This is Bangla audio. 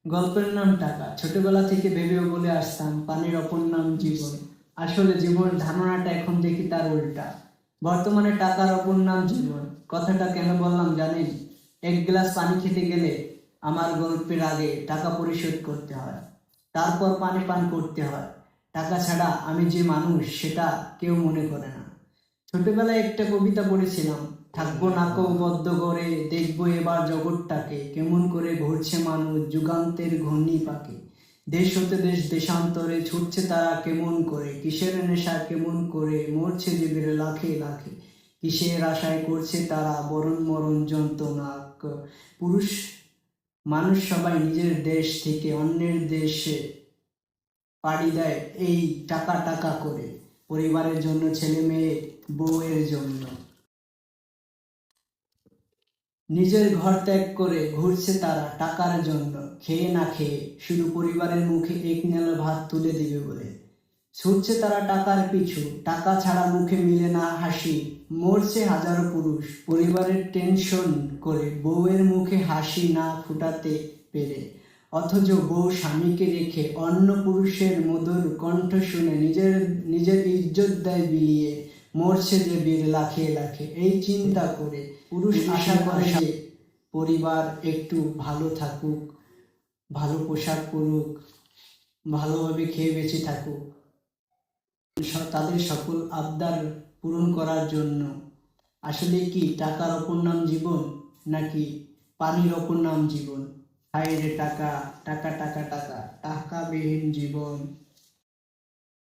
গল্পের নাম টাকা। ছোটবেলা থেকে ভেবেও বলে আসতাম পানির অপর নাম জীবন। আসলে জীবন ধারণাটা এখন দেখি তার উল্টা। বর্তমানে টাকার অপর নাম জীবন। কথাটা কেন বললাম জানেন? এক গ্লাস পানি খেতে গেলে আমার গল্পের আগে টাকা পরিশোধ করতে হয়, তারপর পানি পান করতে হয়। টাকা ছাড়া আমি যে মানুষ সেটা কেউ মনে করে না। ছোটবেলায় একটা কবিতা পড়েছিলাম, থাকবো নাকো বদ্ধ করে, দেখবো এবার জগৎটাকে, কেমন করে ঘুরছে মানুষ যুগান্তের ঘূর্ণি পাকে। দেশ হতে দেশ দেশান্তরে ছুটছে তারা কেমন করে, কিসের নেশা কেমন করে, মরছে জীবের লাখে লাখে। কিসের আশায় করছে তারা বরণ মরণ যন্ত্রণা। পুরুষ মানুষ সবাই নিজের দেশ থেকে অন্যের দেশে পাড়ি দেয় এই টাকা টাকা করে, পরিবারের জন্য, ছেলে মেয়ে বউয়ের জন্য। নিজের ঘর ত্যাগ করে ঘুরছে তারা টাকার জন্য, খেয়ে না খেয়ে, শুধু পরিবারের মুখে এক নেলা ভাত তুলে দিবে বলে। ছুটছে তারা টাকার পিছু, টাকা ছাড়া মুখে মিলে না হাসি। মরছে হাজারো পুরুষ পরিবারের টেনশন করে, বউয়ের মুখে হাসি না ফুটাতে পেরে। অথচ বউ স্বামীকে রেখে অন্য পুরুষের মধুর কণ্ঠ শুনে নিজের নিজের ইজ্জত দেয় বিলিয়ে। মরছে যে বীর লাখে লাখে। এই চিন্তা করে পুরুষ আশা করে যে পরিবার একটু ভালো থাকুক, ভালো পোশাক পরুক, ভালোভাবে খেয়ে বেঁচে থাকুক, তাদের সকল আবদার পূরণ করার জন্য। আসলে কি টাকার অপর নাম জীবন, নাকি পানির অপর নাম জীবন? হায় রে টাকা, টাকা টাকা টাকা, টাকাবিহীন জীবন।